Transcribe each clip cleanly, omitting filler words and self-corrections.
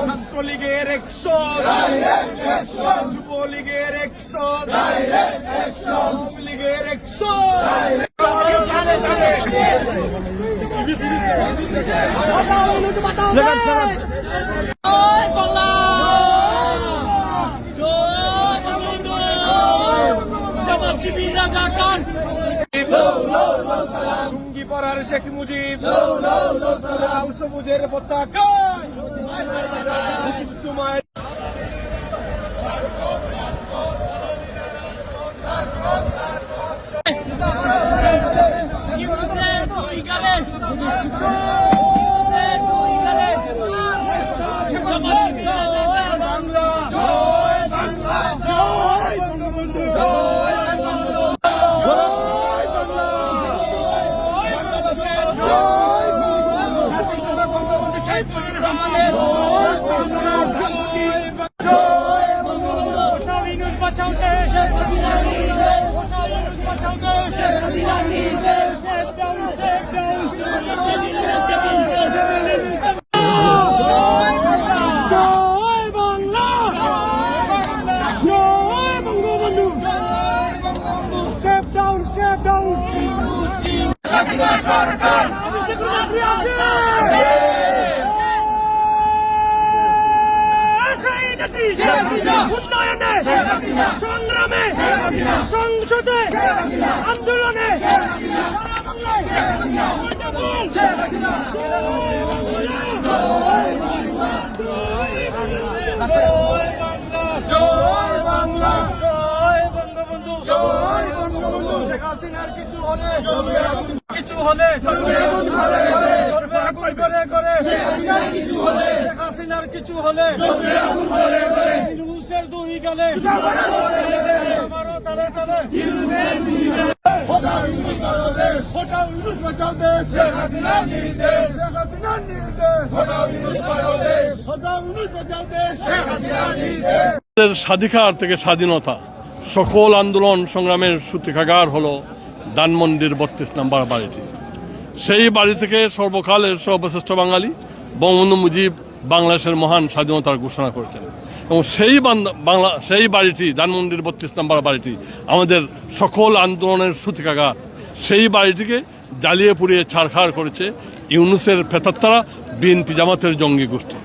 ছাত্রলীগের যুবলীগের আওয়ামী লীগের লুঙ্গি পরার শেখ মুজিব সবুজের পতাকা তোমায় উন্নয়নে সংগ্রামে সংসদে আন্দোলনে কিছু হলে কিছু হলে দুই গেলে স্বাধিকার থেকে স্বাধীনতা সকল আন্দোলন সংগ্রামের সূতিকাগার হলো ধানমন্ডির ৩২ নম্বর বাড়িটি। সেই বাড়ি থেকে সর্বকালের সর্বশ্রেষ্ঠ বাঙালি বঙ্গবন্ধু মুজিব বাংলাদেশের মহান স্বাধীনতার ঘোষণা করেছেন এবং সেই বাড়িটি ধানমন্ডির ৩২ নম্বর বাড়িটি আমাদের সকল আন্দোলনের সূতিকাগার। সেই বাড়িটিকে জ্বালিয়ে পুড়িয়ে ছাড়খাড় করেছে ইউনূসের প্রেতাত্মারা, বিএনপি জামাতের জঙ্গি গোষ্ঠী।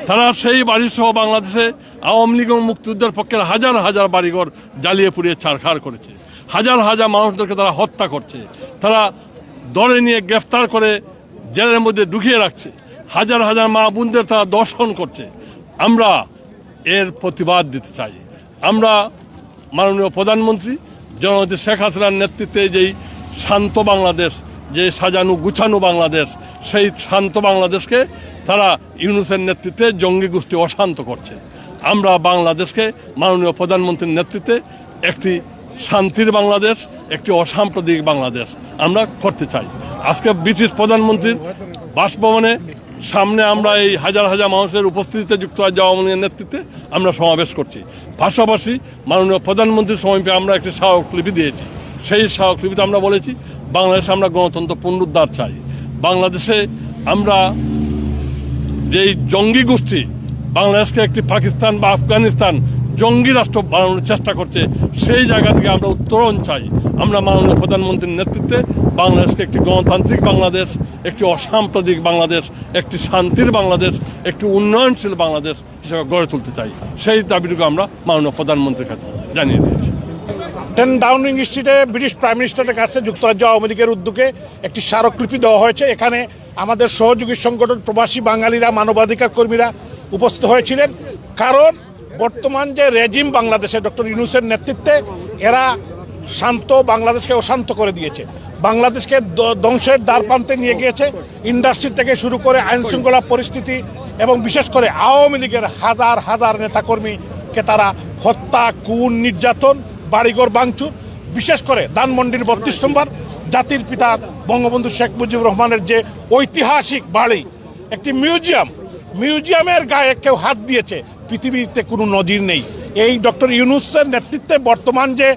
তারা সেই বাড়ি সহ বাংলাদেশে আওয়ামী লীগ এবং মুক্তিযুদ্ধের পক্ষের হাজার হাজার বাড়িঘর জ্বালিয়ে পুড়িয়ে ছাড়খাড় করেছে। হাজার হাজার মানুষদেরকে তারা হত্যা করছে, তারা ধরে নিয়ে গ্রেফতার করে জেলের মধ্যে ঢুকিয়ে রাখছে, হাজার হাজার মা বোনদের তারা দর্শন করছে। আমরা এর প্রতিবাদ দিতে চাই। আমরা মাননীয় প্রধানমন্ত্রী জননেত্রী শেখ হাসিনার নেতৃত্বে যেই শান্ত বাংলাদেশ, যে সাজানো গুছানো বাংলাদেশ, সেই শান্ত বাংলাদেশকে তারা ইউনূসের নেতৃত্বে জঙ্গি গোষ্ঠী অশান্ত করছে। আমরা বাংলাদেশকে মাননীয় প্রধানমন্ত্রীর নেতৃত্বে একটি শান্তির বাংলাদেশ, একটি অসাম্প্রদায়িক বাংলাদেশ আমরা করতে চাই। আজকে ব্রিটিশ প্রধানমন্ত্রীর বাসভবনে সামনে আমরা এই হাজার হাজার মানুষের উপস্থিতিতে যুক্তরাজ্য আওয়ামী লীগের নেতৃত্বে আমরা সমাবেশ করছি। পাশাপাশি মাননীয় প্রধানমন্ত্রীর সমীপে আমরা একটি স্মারকলিপি দিয়েছি। সেই স্মারকলিপিতে আমরা বলেছি বাংলাদেশে আমরা গণতন্ত্র পুনরুদ্ধার চাই। বাংলাদেশে আমরা যেই জঙ্গি গোষ্ঠী বাংলাদেশকে একটি পাকিস্তান বা আফগানিস্তান জঙ্গি রাষ্ট্র বানানোর চেষ্টা করছে, সেই জায়গা থেকে আমরা উত্তরণ চাই। আমরা মাননীয় প্রধানমন্ত্রীর নেতৃত্বে বাংলাদেশকে একটি গণতান্ত্রিক বাংলাদেশ, একটি অসাম্প্রদায়িক বাংলাদেশ, একটি শান্তির বাংলাদেশ, একটি উন্নয়নশীল বাংলাদেশ হিসেবে গড়ে তুলতে চাই। সেই দাবিটুকু আমরা মাননীয় প্রধানমন্ত্রীর কাছে জানিয়ে দিয়েছি। 10 ডাউনিং স্ট্রিটে ব্রিটিশ প্রাইম মিনিস্টারের কাছে যুক্তরাজ্য আওয়ামী লীগের উদ্যোগে একটি স্মারকলিপি দেওয়া হয়েছে। এখানে আমাদের সহযোগী সংগঠন প্রবাসী বাঙালিরা, মানবাধিকার কর্মীরা উপস্থিত হয়েছিলেন। কারণ বর্তমান যে রেজিম বাংলাদেশে ডক্টর ইউনূসের নেতৃত্বে, এরা শান্ত বাংলাদেশকে অশান্ত করে দিয়েছে, বাংলাদেশকে ধ্বংসের দ্বারপ্রান্তে নিয়ে গিয়েছে। ইন্ডাস্ট্রি থেকে শুরু করে আইনশৃঙ্খলা পরিস্থিতি এবং বিশেষ করে আওয়ামী লীগের হাজার হাজার নেতাকর্মীকে তারা হত্যা, খুন, নির্যাতন, বাড়িঘর ভাঙচুর, বিশেষ করে ধানমন্ডির ৩২ নম্বর জাতির পিতা বঙ্গবন্ধু শেখ মুজিবুর রহমানের যে ঐতিহাসিক বাড়ি, একটি মিউজিয়ামের গায়ে কেউ হাত দিয়েছে, পৃথিবীতে কোনো নজির নেই। এই ডক্টর ইউনূসের নেতৃত্বে বর্তমান যে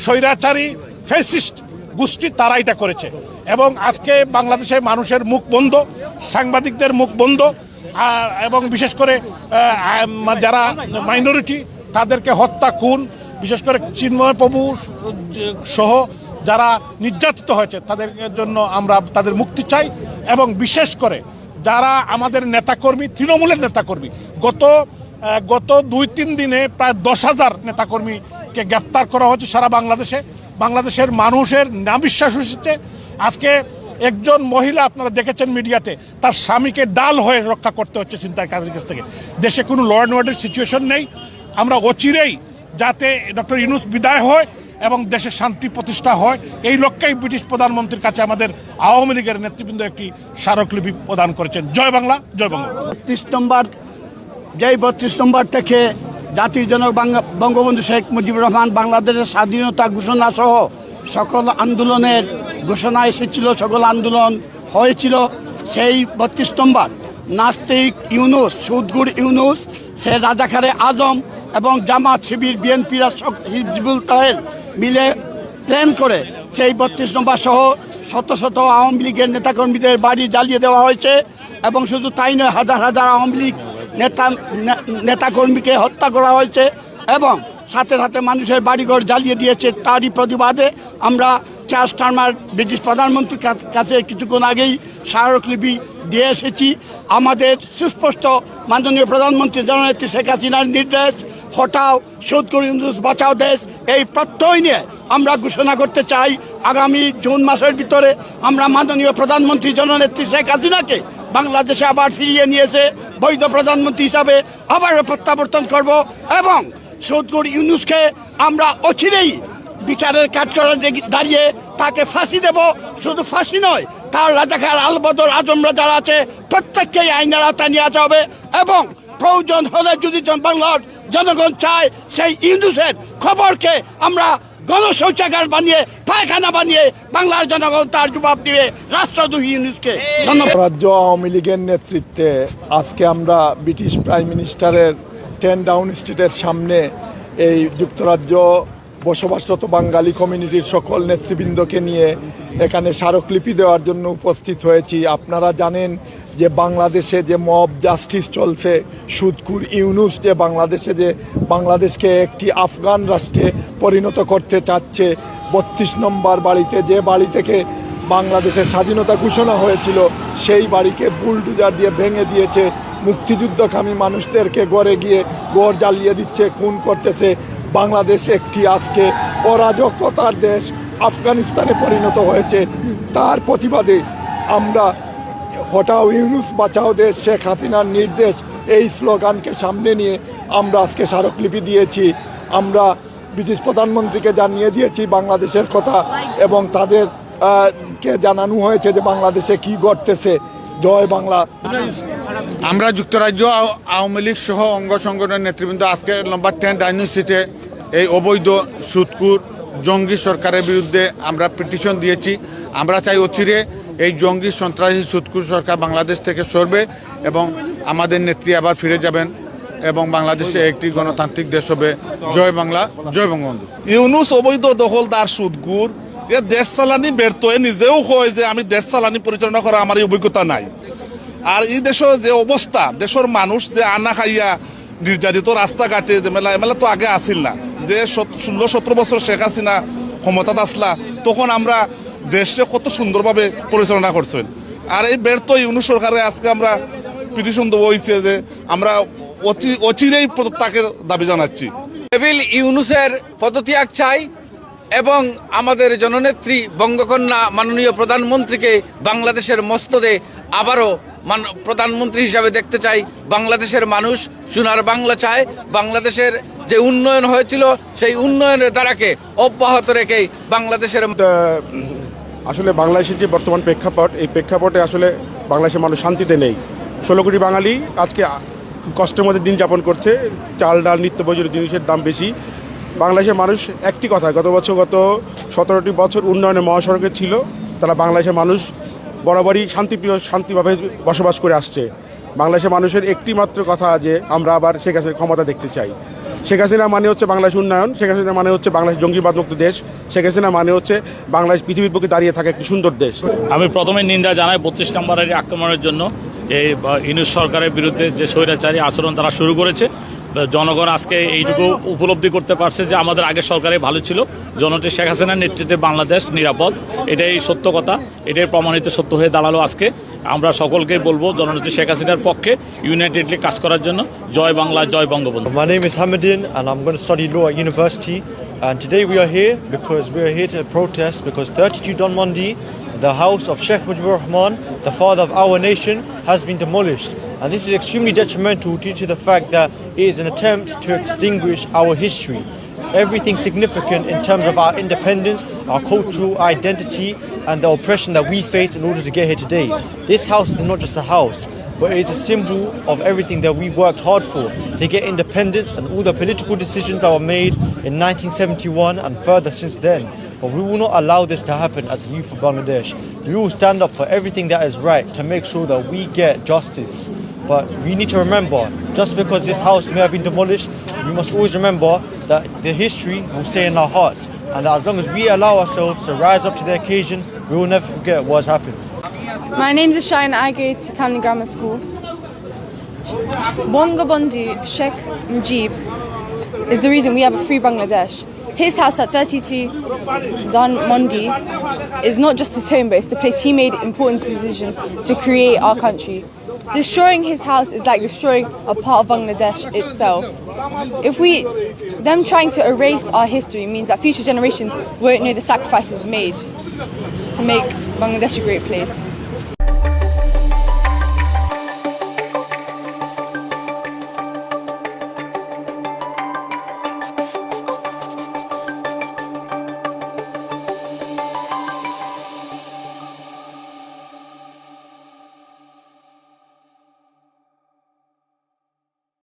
স্বৈরাচারী ফ্যাসিস্ট গোষ্ঠী তারা এটা করেছে, এবং আজকে বাংলাদেশে মানুষের মুখ বন্ধ, সাংবাদিকদের মুখ বন্ধ, এবং বিশেষ করে যারা মাইনরিটি তাদেরকে হত্যা, খুন, বিশেষ করে চিন্ময় প্রভু সহ যারা নির্যাতিত হয়েছে তাদের জন্য আমরা তাদের মুক্তি চাই। এবং বিশেষ করে যারা আমাদের নেতাকর্মী, তৃণমূলের নেতাকর্মী, গত 2-3 দিনে প্রায় 10,000 নেতাকর্মীকে গ্রেপ্তার করা হয়েছে সারা বাংলাদেশের মানুষের নাবিশ্বাস হচ্ছে। আজকে একজন মহিলা, আপনারা দেখেছেন মিডিয়াতে, তার স্বামীকে ডাল হয়ে রক্ষা করতে হচ্ছে ছিনতাইকারীর কাছ থেকে। দেশে কোনো ল অ্যান্ড অর্ডার সিচুয়েশন নেই। আমরা অচিরেই যাতে ডক্টর ইউনূস বিদায় হয় এবং দেশে শান্তি প্রতিষ্ঠা হয়, এই লক্ষ্যেই ব্রিটিশ প্রধানমন্ত্রীর কাছে আমাদের আওয়ামী লীগের নেতৃবৃন্দ একটি স্মারকলিপি প্রদান করেছেন। জয় বাংলা, জয় বাংলা। 32 নম্বর থেকে জাতির জনক বঙ্গবন্ধু শেখ মুজিবুর রহমান বাংলাদেশের স্বাধীনতা ঘোষণা সহ সকল আন্দোলনের ঘোষণা এসেছিল, সকল আন্দোলন হয়েছিল। সেই 32 নম্বর নাস্তিক ইউনূস, সুদগুর ইউনূস, সে রাজাকারে আজম এবং জামাত, শিবির, বিএনপিরা, হিজবুল তাহের মিলে প্ল্যান করে সেই 32 নম্বর সহ শত আওয়ামী লীগের নেতাকর্মীদের বাড়ি জ্বালিয়ে দেওয়া হয়েছে। এবং শুধু তাই নয়, হাজার হাজার আওয়ামী লীগ নেতাকর্মীকে হত্যা করা হয়েছে এবং সাথে সাথে মানুষের বাড়িঘর জ্বালিয়ে দিয়েছে। তারই প্রতিবাদে আমরা চার স্টারমার ব্রিটিশ প্রধানমন্ত্রীর কাছে কিছুক্ষণ আগেই স্মারকলিপি দিয়ে এসেছি। আমাদের সুস্পষ্ট মাননীয় প্রধানমন্ত্রী জননেত্রী শেখ হাসিনার নির্দেশ, হটাও সুদখোর ইউনূস, বাঁচাও দেশ, এই প্রত্যয় নিয়ে আমরা ঘোষণা করতে চাই আগামী জুন মাসের ভিতরে আমরা মাননীয় প্রধানমন্ত্রী জননেত্রী শেখ হাসিনাকে বাংলাদেশে আবার ফিরিয়ে নিয়েছে বৈধ প্রধানমন্ত্রী হিসাবে আবারও প্রত্যাবর্তন করব এবং সুদখোর ইউনূসকে আমরা অচিরেই বিচারের কাঠগড়ায় দাঁড়িয়ে তাকে ফাঁসি দেব। শুধু ফাঁসি নয়, তার রাজাকার আলবদর আজমরা যারা আছে প্রত্যেককেই আইনের আওতায় নিয়ে আসা হবে এবং প্রয়োজন হলে যদি বাংলার জনগণ চায় সেই ইউনূসের খবরকে আমরা গণশৌচাগার বানিয়ে, পায়খানা বানিয়ে বাংলার জনগণ তার জবাব দিবে রাষ্ট্রদ্রোহী ইউনূসকে। ধন্যবাদ। রাজ্য আওয়ামী লীগের নেতৃত্বে আজকে আমরা ব্রিটিশ প্রাইম মিনিস্টারের 10 ডাউনিং স্ট্রিটের সামনে এই যুক্তরাজ্য বসবাসরত বাঙালি কমিউনিটির সকল নেতৃবৃন্দকে নিয়ে এখানে স্মারকলিপি দেওয়ার জন্য উপস্থিত হয়েছি। আপনারা জানেন যে বাংলাদেশে যে মব জাস্টিস চলছে, সুদখোর ইউনূস যে বাংলাদেশকে একটি আফগান রাষ্ট্রে পরিণত করতে চাচ্ছে, 32 নম্বর বাড়িতে, যে বাড়ি থেকে বাংলাদেশের স্বাধীনতা ঘোষণা হয়েছিল, সেই বাড়িকে বুলডোজার দিয়ে ভেঙে দিয়েছে। মুক্তিযুদ্ধকামী মানুষদেরকে গড়ে গিয়ে গড় জ্বালিয়ে দিচ্ছে, খুন করতেছে। বাংলাদেশ একটি আজকে অরাজকতার দেশ, আফগানিস্তানে পরিণত হয়েছে। তার প্রতিবাদে আমরা হটাও ইউনূস, বাঁচাও দেশ, শেখ হাসিনার নির্দেশ, এই স্লোগানকে সামনে নিয়ে আমরা আজকে স্মারকলিপি দিয়েছি। আমরা ব্রিটিশ প্রধানমন্ত্রীকে জানিয়ে দিয়েছি বাংলাদেশের কথা এবং তাদেরকে জানানো হয়েছে যে বাংলাদেশে কি ঘটতেছে। জয় বাংলা। আমরা যুক্তরাজ্য আওয়ামী লীগ সহ অঙ্গ সংগঠনের নেতৃবৃন্দ আজকে নম্বর 10 ডাউনিং স্ট্রিটে এই অবৈধ সুদখোর জঙ্গি সরকারের বিরুদ্ধে আমরা পিটিশন দিয়েছি। আমরা চাই অচিরে এই জঙ্গি সন্ত্রাসী সুদখোর সরকার বাংলাদেশ থেকে সরবে এবং আমাদের নেত্রী আবার ফিরে যাবেন এবং বাংলাদেশে একটি গণতান্ত্রিক দেশ হবে। জয় বাংলা, জয় বঙ্গবন্ধু। ইউনূস অবৈধ দখলদার সুদখোর, এ দেশ চালানি ব্যর্থ, এ নিজেও হয় যে আমি দেশ চালানি পরিচালনা করা আমার এই অভিজ্ঞতা নাই। আর এই দেশের যে অবস্থা, দেশের মানুষ যে আনা খাইয়া নির্যাতিত, রাস্তাঘাটে যে মেলা তো আগে আসিল না। যে 16-17 বছর শেখ হাসিনা ক্ষমতাত আসলা, তখন আমরা দেশে কত সুন্দরভাবে পরিচালনা করছেন। আর এই ব্যর্থ ইউনূস সরকারে আজকে আমরা পিটিশন দেবো হয়েছে যে আমরা অচিরেই পদত্যাগের দাবি জানাচ্ছি। ডেভিল ইউনূসের পদত্যাগ চাই এবং আমাদের জননেত্রী বঙ্গকন্যা মাননীয় প্রধানমন্ত্রীকে বাংলাদেশের মস্তদে আবারও প্রধানমন্ত্রী হিসাবে দেখতে চাই। বাংলাদেশের মানুষ সোনার বাংলা চায়। বাংলাদেশের যে উন্নয়ন হয়েছিল সেই উন্নয়নের ধারাকে অব্যাহত রেখে বাংলাদেশের আসলে বাংলাদেশের যে বর্তমান প্রেক্ষাপট, এই প্রেক্ষাপটে আসলে বাংলাদেশের মানুষ শান্তিতে নেই। 16 কোটি বাঙালি আজকে খুব কষ্টের মধ্যে দিন যাপন করছে। চাল, ডাল, নিত্য প্রয়োজনীয় জিনিসের দাম বেশি। বাংলাদেশের মানুষ একটি কথা, গত 17টি বছর উন্নয়নের মহাসড়কে ছিল, তারা বাংলাদেশের মানুষ বরাবরই শান্তিভাবে বসবাস করে আসছে। বাংলাদেশের মানুষের একটি মাত্র কথা যে আমরা আবার শেখ হাসিনার ক্ষমতা দেখতে চাই। শেখ হাসিনা মানে হচ্ছে বাংলাদেশ উন্নয়ন, শেখ হাসিনা মানে হচ্ছে বাংলাদেশ জঙ্গিবাদমুক্ত দেশ, শেখ হাসিনা মানে হচ্ছে বাংলাদেশ পৃথিবীর বুকে দাঁড়িয়ে থাকা একটি সুন্দর দেশ। আমি প্রথমে নিন্দা জানাই 32 নম্বরের আক্রমণের জন্য। এই ইউনূস সরকারের বিরুদ্ধে যে স্বৈরাচারী আচরণ তারা শুরু করেছে, জনগণ আজকে এইটুকু উপলব্ধি করতে পারছে যে আমাদের আগের সরকারে ভালো ছিল, জননেত্রী শেখ হাসিনার নেতৃত্বে বাংলাদেশ নিরাপদ। এটাই সত্য কথা, এটাই প্রমাণিত সত্য হয়ে দাঁড়ালো আজকে। আমরা সকলকে বলবো জননেত্রী শেখ হাসিনার পক্ষে ইউনাইটেডলি কাজ করার জন্য। জয় বাংলা, জয় Bangabandhu. My name is Hamidin and I'm going to study law at university, and today we are here because we are here to protest because 32 Don Mondi, the house of Sheikh Mujibur Rahman, the father of our nation, has been demolished, and this is extremely detrimental due to the fact that it is an attempt to extinguish our history. Everything significant in terms of our independence, our cultural identity, and the oppression that we face in order to get here today. This house is not just a house, but it is a symbol of everything that we worked hard for to get independence and all the political decisions that were made in 1971 and further since then. But we will not allow this to happen as a youth of Bangladesh. We will stand up for everything that is right to make sure that we get justice. But we need to remember, just because this house may have been demolished, we must always remember that the history will stay in our hearts, and that as long as we allow ourselves to rise up to the occasion, we will never forget what has happened. My name is Shine. I go to Tanley Grammar School. Bangabandhu Sheikh Mujib is the reason we have a free Bangladesh. His house at 32 Don Mondi is not just his home, but it's the place he made important decisions to create our country. Destroying his house is like destroying a part of Bangladesh itself. Them trying to erase our history means that future generations won't know the sacrifices made to make Bangladesh a great place.